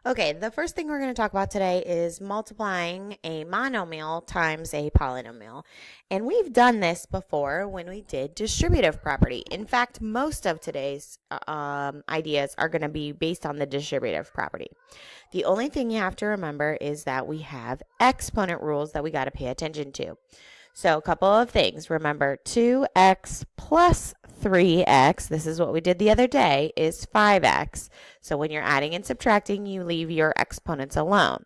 Okay, the first thing we're going to talk about today is multiplying a monomial times a polynomial. And we've done this before when we did distributive property. In fact, most of today's ideas are going to be based on the distributive property. The only thing you have to remember is that we have exponent rules that we got to pay attention to. So a couple of things. Remember, 2x plus 3x, this is what we did the other day, is 5x. So when you're adding and subtracting, you leave your exponents alone.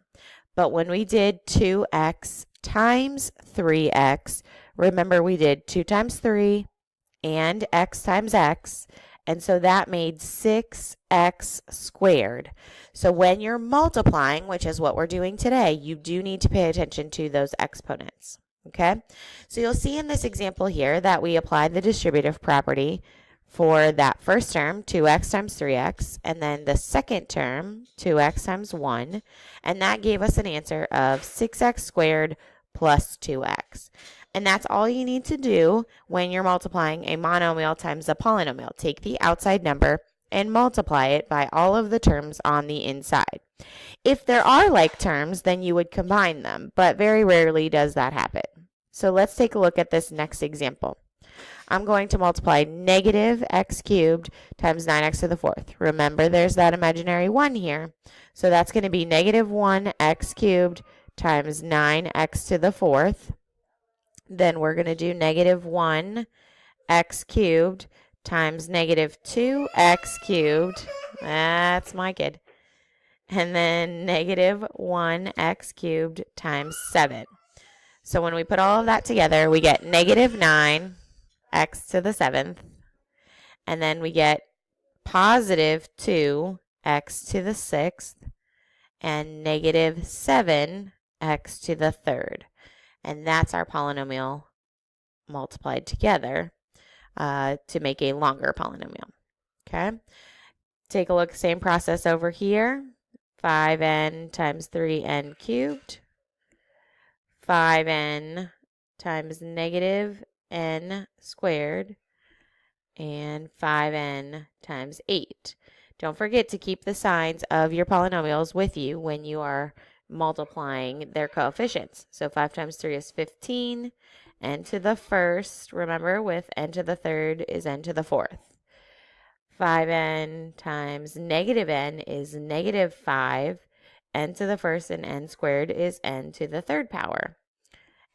But when we did 2x times 3x, remember we did 2 times 3 and x times x, and so that made 6x squared. So when you're multiplying, which is what we're doing today, you do need to pay attention to those exponents. Okay, so you'll see in this example here that we applied the distributive property for that first term, 2x times 3x, and then the second term, 2x times 1, and that gave us an answer of 6x squared plus 2x. And that's all you need to do when you're multiplying a monomial times a polynomial. Take the outside number and multiply it by all of the terms on the inside. If there are like terms, then you would combine them, but very rarely does that happen. So let's take a look at this next example. I'm going to multiply negative x cubed times 9x to the fourth. Remember, there's that imaginary 1 here. So that's going to be negative 1x cubed times 9x to the fourth. Then we're going to do negative 1x cubed times negative 2x cubed. That's my kid. And then negative 1x cubed times 7. So when we put all of that together, we get negative 9x to the 7th. And then we get positive 2x to the 6th. And negative 7x to the 3rd. And that's our polynomial multiplied together to make a longer polynomial. Okay? Take a look, same process over here. 5n times 3n cubed. 5n times negative n squared. And 5n times 8. Don't forget to keep the signs of your polynomials with you when you are multiplying their coefficients. So 5 times 3 is 15. N to the first, remember, with n to the third is n to the fourth. 5n times negative n is negative 5. N to the first and n squared is n to the third power.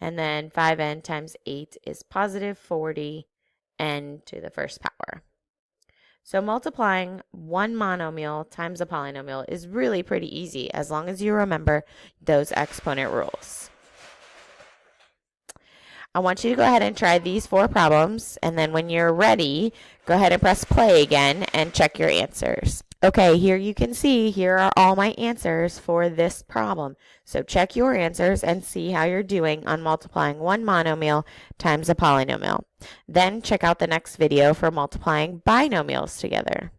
And then 5n times 8 is positive 40, n to the first power. So multiplying one monomial times a polynomial is really pretty easy as long as you remember those exponent rules. I want you to go ahead and try these 4 problems, and then when you're ready, go ahead and press play again and check your answers. Okay, here you can see, here are all my answers for this problem. So check your answers and see how you're doing on multiplying one monomial times a polynomial. Then check out the next video for multiplying binomials together.